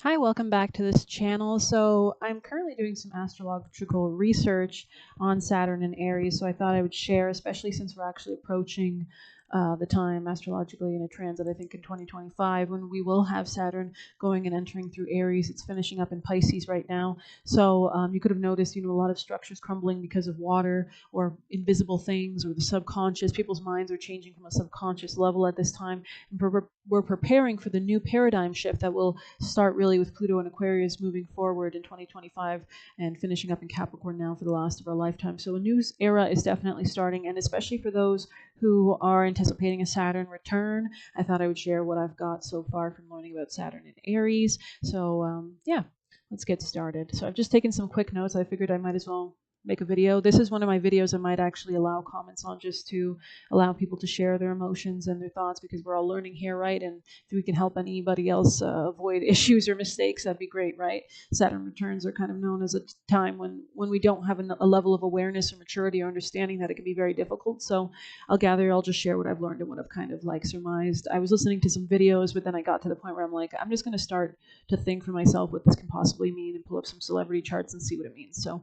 Hi, welcome back to this channel. So I'm currently doing some astrological research on Saturn and Aries, so I thought I would share, especially since we're actually approaching the time astrologically in a transit, I think in 2025, when we will have Saturn going and entering through Aries. It's finishing up in Pisces right now. So you could have noticed, a lot of structures crumbling because of water or invisible things or the subconscious. People's minds are changing from a subconscious level at this time. And we're preparing for the new paradigm shift that will start really with Pluto and Aquarius moving forward in 2025 and finishing up in Capricorn now for the last of our lifetime. So a new era is definitely starting, and especially for those who are anticipating a Saturn return, I thought I would share what I've got so far from learning about Saturn and Aries. So yeah, let's get started. So I've just taken some quick notes. I figured I might as well make a video. This is one of my videos I might actually allow comments on, just to allow people to share their emotions and their thoughts, because we're all learning here, right? And if we can help anybody else avoid issues or mistakes, that'd be great, right? Saturn returns are kind of known as a time when we don't have a level of awareness or maturity or understanding, that it can be very difficult. So I'll just share what I've learned and what I've kind of like surmised. I was listening to some videos, but then I got to the point where I'm like, I'm just going to start to think for myself what this can possibly mean and pull up some celebrity charts and see what it means. So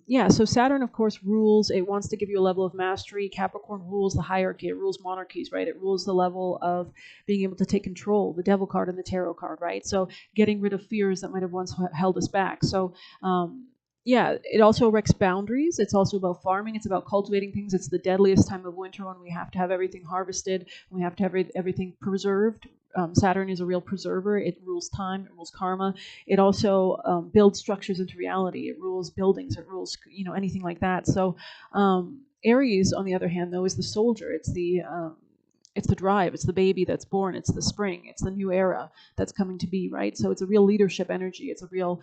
yeah, so Saturn, of course, rules. It wants to give you a level of mastery. Capricorn rules the hierarchy. It rules monarchies, right? It rules the level of being able to take control, the devil card and the tarot card, right? So getting rid of fears that might have once held us back. So yeah, it also erects boundaries. It's also about farming. It's about cultivating things. It's the deadliest time of winter, when we have to have everything harvested. We have to have everything preserved. Saturn is a real preserver. It rules time. It rules karma. It also builds structures into reality. It rules buildings. It rules, anything like that. So Aries, on the other hand, though, is the soldier. It's the drive. It's the baby that's born. It's the spring. It's the new era that's coming to be, right? So it's a real leadership energy. It's a real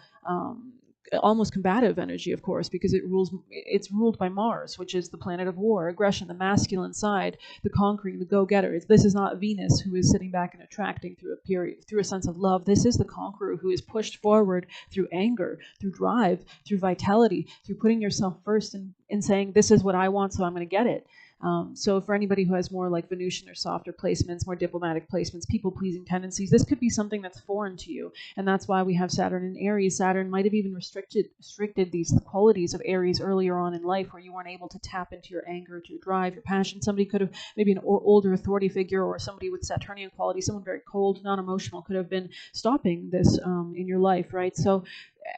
almost combative energy, of course, because it's ruled by Mars, which is the planet of war, aggression, the masculine side, the conquering, the go-getter. This is not Venus, who is sitting back and attracting through a sense of love. This is the conqueror, who is pushed forward through anger, through drive, through vitality, through putting yourself first and saying, this is what I want, so I'm going to get it. So for anybody who has more like Venusian or softer placements, more diplomatic placements, people-pleasing tendencies, this could be something that's foreign to you. And that's why we have Saturn in Aries. Saturn might have even restricted these qualities of Aries earlier on in life, where you weren't able to tap into your anger, to your drive, your passion. Somebody could have, maybe an older authority figure or somebody with Saturnian qualities, someone very cold, non-emotional, could have been stopping this in your life, right? So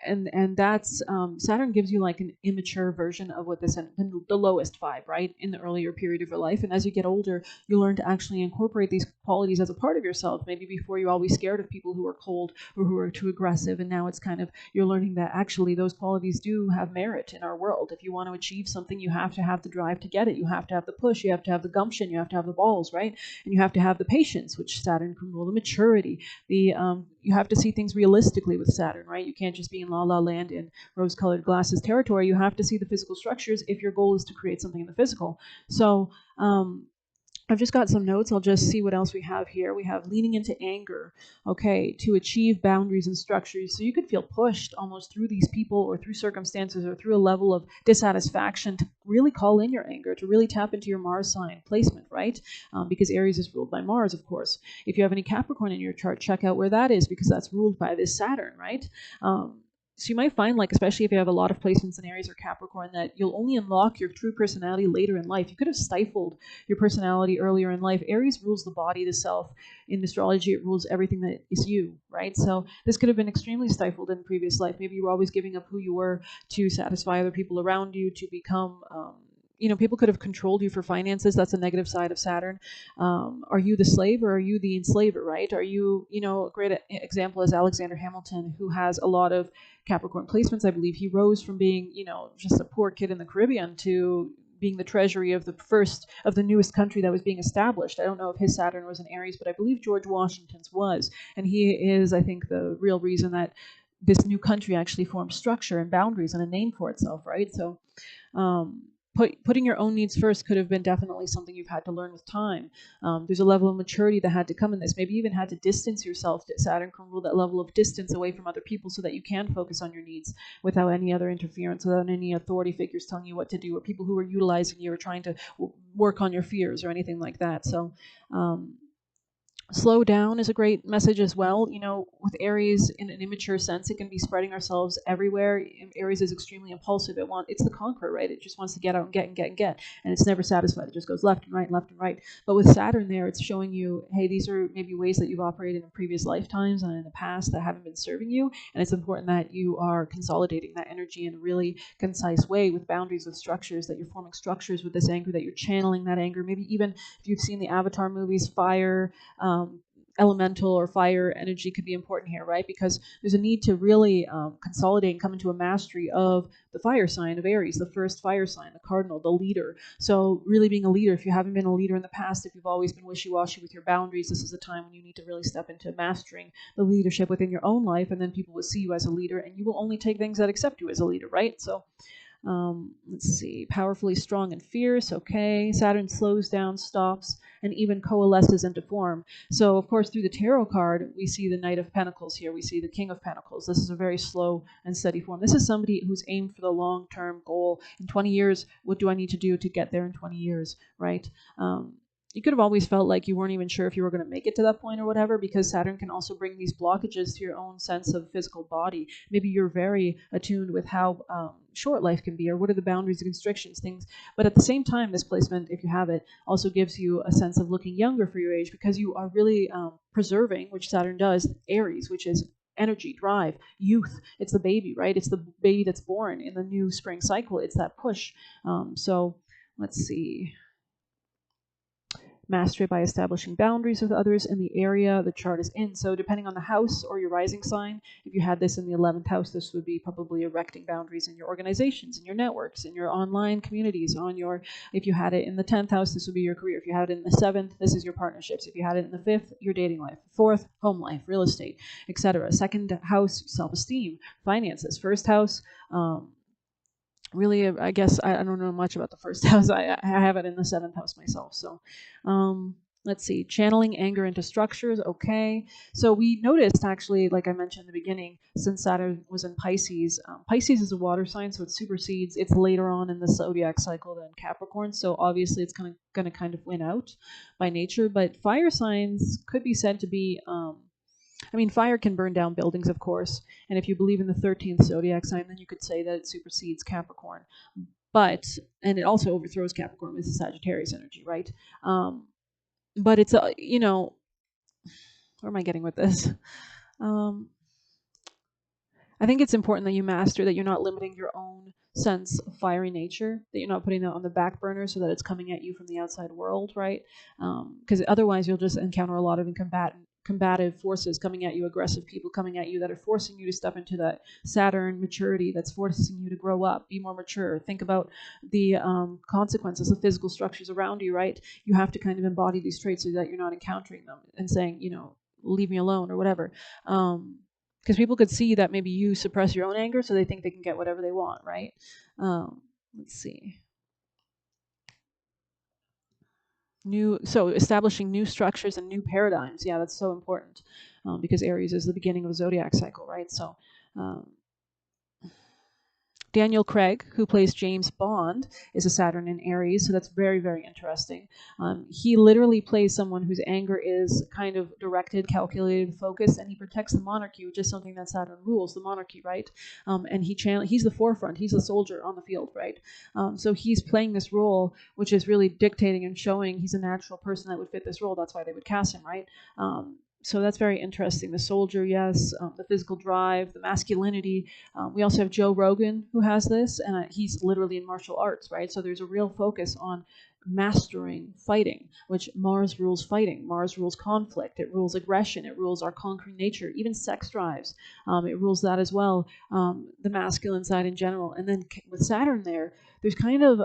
and that's Saturn gives you like an immature version of what the lowest vibe, right, in the earlier period of your life. And as you get older, you learn to actually incorporate these qualities as a part of yourself. Maybe before you're always scared of people who are cold or who are too aggressive, and now it's kind of, you're learning that actually those qualities do have merit in our world. If you want to achieve something, you have to have the drive to get it. You have to have the push. You have to have the gumption. You have to have the balls, right? And you have to have the patience, which Saturn can rule, the maturity, the you have to see things realistically with Saturn, right? You can't just be in la la land in rose-colored glasses territory. You have to see the physical structures if your goal is to create something in the physical. So I've just got some notes. I'll just see what else we have here. We have leaning into anger, okay, to achieve boundaries and structures. So you could feel pushed almost through these people or through circumstances or through a level of dissatisfaction to really call in your anger, to really tap into your Mars sign placement, right? Because Aries is ruled by Mars, of course. If you have any Capricorn in your chart, check out where that is, because that's ruled by this Saturn, right? So you might find, like, especially if you have a lot of placements in Aries or Capricorn, that you'll only unlock your true personality later in life. You could have stifled your personality earlier in life. Aries rules the body, the self. In astrology, it rules everything that is you, right? So this could have been extremely stifled in previous life. Maybe you were always giving up who you were to satisfy other people around you, to become people could have controlled you for finances. That's a negative side of Saturn. Are you the slave or are you the enslaver, right? Are you, a great example is Alexander Hamilton, who has a lot of Capricorn placements. I believe he rose from being, just a poor kid in the Caribbean to being the treasury of the newest country that was being established. I don't know if his Saturn was in Aries, but I believe George Washington's was. And he is, I think, the real reason that this new country actually formed structure and boundaries and a name for itself, right? So um, putting your own needs first could have been definitely something you've had to learn with time. There's a level of maturity that had to come in this. Maybe even had to distance yourself. Saturn can rule that level of distance away from other people so that you can focus on your needs without any other interference, without any authority figures telling you what to do, or people who are utilizing you or trying to work on your fears or anything like that. So Slow down is a great message as well. With Aries in an immature sense, it can be spreading ourselves everywhere. Aries is extremely impulsive. It's the conqueror, right? It just wants to get out and get and get and get, and it's never satisfied. It just goes left and right and left and right. But with Saturn there, it's showing you, hey, these are maybe ways that you've operated in previous lifetimes and in the past that haven't been serving you, and it's important that you are consolidating that energy in a really concise way with boundaries, with structures, that you're forming structures with this anger, that you're channeling that anger. Maybe even if you've seen the Avatar movies, fire, elemental or fire energy could be important here, right? Because there's a need to really consolidate and come into a mastery of the fire sign of Aries, the first fire sign, the cardinal, the leader. So really being a leader, if you haven't been a leader in the past, if you've always been wishy-washy with your boundaries, this is a time when you need to really step into mastering the leadership within your own life, and then people will see you as a leader, and you will only take things that accept you as a leader, right? So let's see, powerfully strong and fierce. Okay. Saturn slows down, stops, and even coalesces into form. So, of course, through the tarot card, we see the Knight of Pentacles here. We see the King of Pentacles. This is a very slow and steady form. This is somebody who's aimed for the long-term goal. In 20 years, what do I need to do to get there in 20 years, right? You could have always felt like you weren't even sure if you were going to make it to that point or whatever, because Saturn can also bring these blockages to your own sense of physical body. Maybe you're very attuned with how short life can be, or what are the boundaries and constrictions, things. But at the same time, this placement, if you have it, also gives you a sense of looking younger for your age, because you are really preserving, which Saturn does, Aries, which is energy, drive, youth. It's the baby, right? It's the baby that's born in the new spring cycle. It's that push. So let's see. Master it by establishing boundaries with others in the area the chart is in. So depending on the house or your rising sign, if you had this in the 11th house, this would be probably erecting boundaries in your organizations, in your networks, in your online communities, if you had it in the 10th house, this would be your career. If you had it in the 7th, this is your partnerships. If you had it in the 5th, your dating life. 4th, home life, real estate, etc. 2nd house, self-esteem, finances. 1st house, really, I guess I don't know much about the 1st house. I have it in the 7th house myself. So let's see, channeling anger into structures. Okay. So we noticed, actually, like I mentioned in the beginning, since Saturn was in Pisces, Pisces is a water sign, so it supersedes. It's later on in the zodiac cycle than Capricorn. So obviously it's going to kind of win out by nature. But fire signs could be said to be fire can burn down buildings, of course, and if you believe in the 13th zodiac sign, then you could say that it supersedes Capricorn. And it also overthrows Capricorn with the Sagittarius energy, right? But it's, where am I getting with this? I think it's important that you master, that you're not limiting your own sense of fiery nature, that you're not putting that on the back burner so that it's coming at you from the outside world, right? Because otherwise you'll just encounter a lot of combative forces coming at you, aggressive people coming at you that are forcing you to step into that Saturn maturity, that's forcing you to grow up, be more mature, think about the consequences of physical structures around you, right? You have to kind of embody these traits so that you're not encountering them and saying, leave me alone or whatever. Because people could see that maybe you suppress your own anger, so they think they can get whatever they want, right? Let's see. So establishing new structures and new paradigms. Yeah, that's so important, because Aries is the beginning of a zodiac cycle, right? So Daniel Craig, who plays James Bond, is a Saturn in Aries, so that's very, very interesting. He literally plays someone whose anger is kind of directed, calculated, focused, and he protects the monarchy, which is something that Saturn rules, the monarchy, right? And he's the forefront, he's the soldier on the field, right? So he's playing this role, which is really dictating and showing he's a natural person that would fit this role. That's why they would cast him, right? So that's very interesting. The soldier, yes, the physical drive, the masculinity. We also have Joe Rogan, who has this, and he's literally in martial arts, right? So there's a real focus on mastering fighting, which Mars rules fighting. Mars rules conflict. It rules aggression. It rules our conquering nature, even sex drives. It rules that as well, the masculine side in general. And then with Saturn there's kind of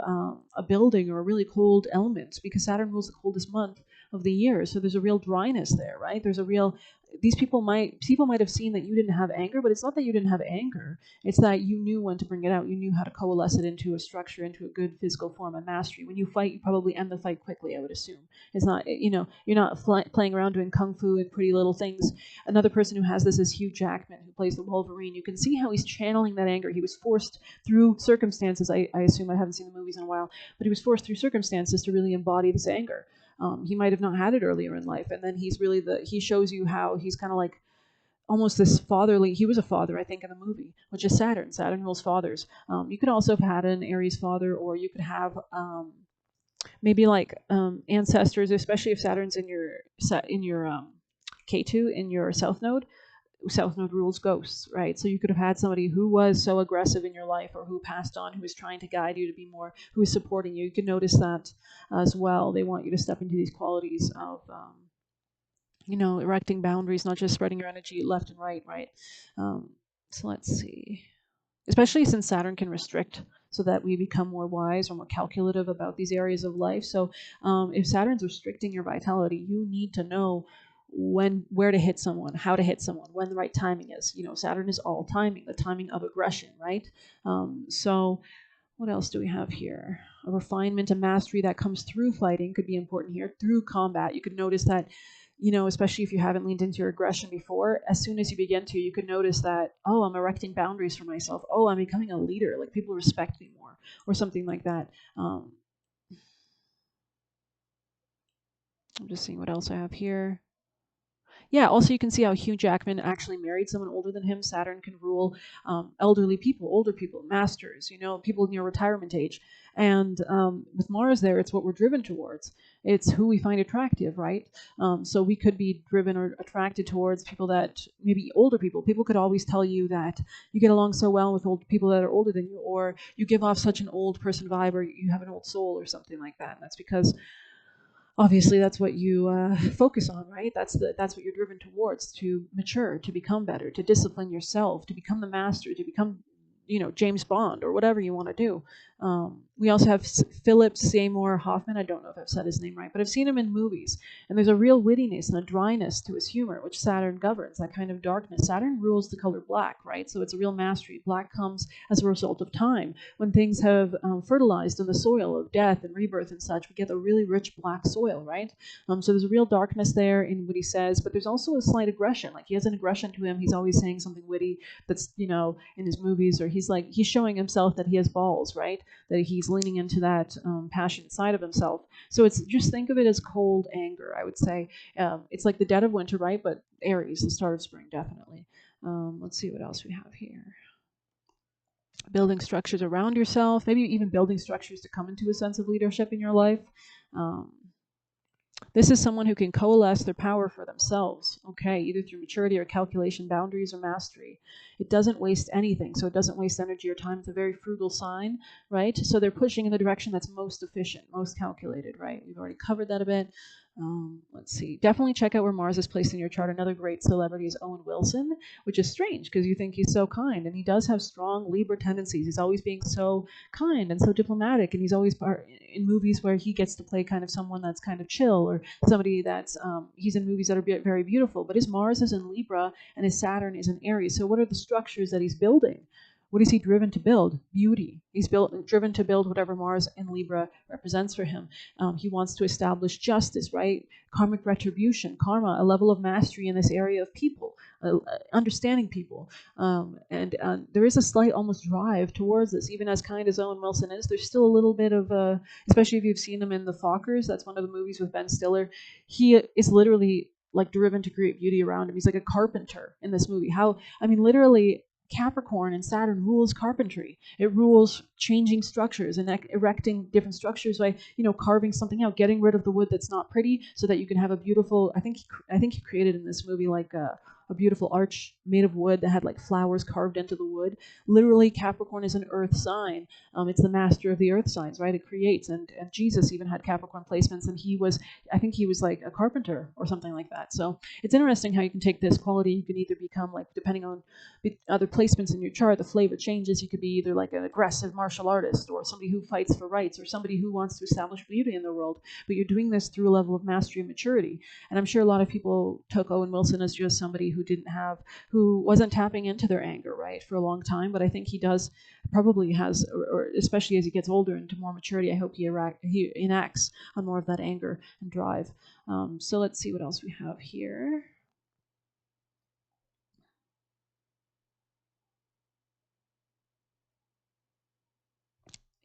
a building or a really cold element, because Saturn rules the coldest month of the year. So there's a real dryness there, right? There's a real, people might have seen that you didn't have anger, but it's not that you didn't have anger. It's that you knew when to bring it out. You knew how to coalesce it into a structure, into a good physical form of mastery. When you fight, you probably end the fight quickly, I would assume. It's not, you're not playing around doing kung fu and pretty little things. Another person who has this is Hugh Jackman, who plays the Wolverine. You can see how he's channeling that anger. He was forced through circumstances. I assume, I haven't seen the movies in a while, but he was forced through circumstances to really embody this anger. He might have not had it earlier in life, and then he shows you how he's kind of like almost this fatherly. He was a father, I think, in the movie, which is Saturn. Saturn rules fathers. You could also have had an Aries father, or you could have maybe like ancestors, especially if Saturn's in your K2 in your South Node. South Node rules ghosts, right? So you could have had somebody who was so aggressive in your life, or who passed on, who was trying to guide you to be more, who is supporting you. You can notice that as well. They want you to step into these qualities of erecting boundaries, not just spreading your energy left and right, right? Um, so let's see. Especially since Saturn can restrict, so that we become more wise or more calculative about these areas of life. So if Saturn's restricting your vitality, you need to know where to hit someone, how to hit someone, when the right timing is. Saturn is all timing, the timing of aggression, right? So what else do we have here? A refinement, a mastery that comes through fighting could be important here, through combat. You could notice that, especially if you haven't leaned into your aggression before, as soon as you begin to, you could notice that, oh, I'm erecting boundaries for myself. Oh, I'm becoming a leader. Like people respect me more, or something like that. I'm just seeing what else I have here. Yeah, also you can see how Hugh Jackman actually married someone older than him. Saturn can rule elderly people, older people, masters, people near retirement age. And with Mars there, it's what we're driven towards. It's who we find attractive, right? So we could be driven or attracted towards people that maybe older people. People could always tell you that you get along so well with old people that are older than you, or you give off such an old person vibe, or you have an old soul, or something like that. And that's because obviously that's what you focus on, right? That's what you're driven towards, to mature, to become better, to discipline yourself, to become the master, to become James Bond, or whatever you want to do. We also have Philip Seymour Hoffman. I don't know if I've said his name right, but I've seen him in movies, and there's a real wittiness and a dryness to his humor, which Saturn governs, that kind of darkness. Saturn rules the color black, right? So it's a real mastery. Black comes as a result of time. When things have fertilized in the soil of death and rebirth and such, we get a really rich black soil, right? So there's a real darkness there in what he says, but there's also a slight aggression. Like he has an aggression to him. He's always saying something witty that's, in his movies, or he's showing himself that he has balls, right? That he's leaning into that passionate side of himself. So it's just, think of it as cold anger, I would say. It's like the dead of winter, right? But Aries, the start of spring, definitely. Let's see what else we have here. Building structures around yourself, maybe even building structures to come into a sense of leadership in your life. This is someone who can coalesce their power for themselves, okay, either through maturity or calculation, boundaries or mastery. It doesn't waste anything, so it doesn't waste energy or time. It's a very frugal sign, right? So they're pushing in the direction that's most efficient, most calculated, right? We've already covered that a bit. Let's see. Definitely check out where Mars is placed in your chart. Another great celebrity is Owen Wilson, which is strange because you think he's so kind, and he does have strong Libra tendencies. He's always being so kind and so diplomatic, and he's always in movies where he gets to play kind of someone that's kind of chill, or somebody that's he's in movies that are very beautiful. But his Mars is in Libra and his Saturn is in Aries. So what are the structures that he's building? What is he driven to build? Beauty. He's driven to build whatever Mars in Libra represents for him. He wants to establish justice, right? Karmic retribution, karma, a level of mastery in this area of people, understanding people. And there is a slight almost drive towards this. Even as kind as Owen Wilson is, there's still a little bit of, especially if you've seen him in The Fockers, that's one of the movies with Ben Stiller. He is literally like driven to create beauty around him. He's like a carpenter in this movie. Literally, Capricorn and Saturn rules carpentry. It rules changing structures and erecting different structures by, carving something out, getting rid of the wood that's not pretty, so that you can have a beautiful. I think he created in this movie like a beautiful arch made of wood that had like flowers carved into the wood. Literally, Capricorn is an earth sign. It's the master of the earth signs, right? It creates, and Jesus even had Capricorn placements, and I think he was like a carpenter or something like that. So it's interesting how you can take this quality. You can either become like, depending on other placements in your chart, the flavor changes. You could be either like an aggressive martial artist, or somebody who fights for rights, or somebody who wants to establish beauty in the world. But you're doing this through a level of mastery and maturity. And I'm sure a lot of people took Owen Wilson as just somebody who wasn't tapping into their anger, right, for a long time. But I think he probably has, or especially as he gets older into more maturity, I hope he enacts on more of that anger and drive. So let's see what else we have here.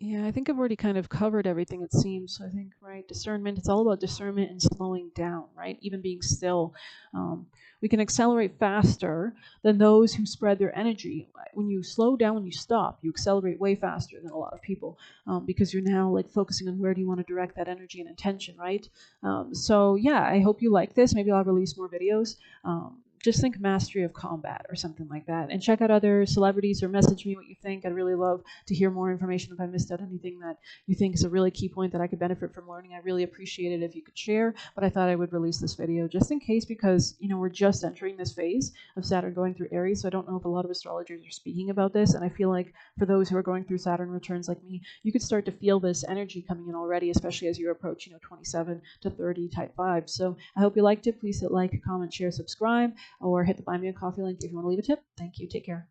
Yeah, I think I've already kind of covered everything, it seems. So I think, right, discernment, it's all about discernment and slowing down, right? Even being still. Um, we can accelerate faster than those who spread their energy. When you slow down, when you stop, you accelerate way faster than a lot of people, because you're now like focusing on where do you want to direct that energy and intention, right? So yeah, I hope you like this. Maybe I'll release more videos. Just think mastery of combat or something like that, and check out other celebrities or message me what you think. I'd really love to hear more information if I missed out anything that you think is a really key point that I could benefit from learning. I really appreciate it if you could share, but I thought I would release this video just in case because, we're just entering this phase of Saturn going through Aries, so I don't know if a lot of astrologers are speaking about this, and I feel like for those who are going through Saturn returns like me, you could start to feel this energy coming in already, especially as you approach, 27 to 30 type vibes. So I hope you liked it. Please hit like, comment, share, subscribe, or hit the Buy Me a Coffee link if you want to leave a tip. Thank you. Take care.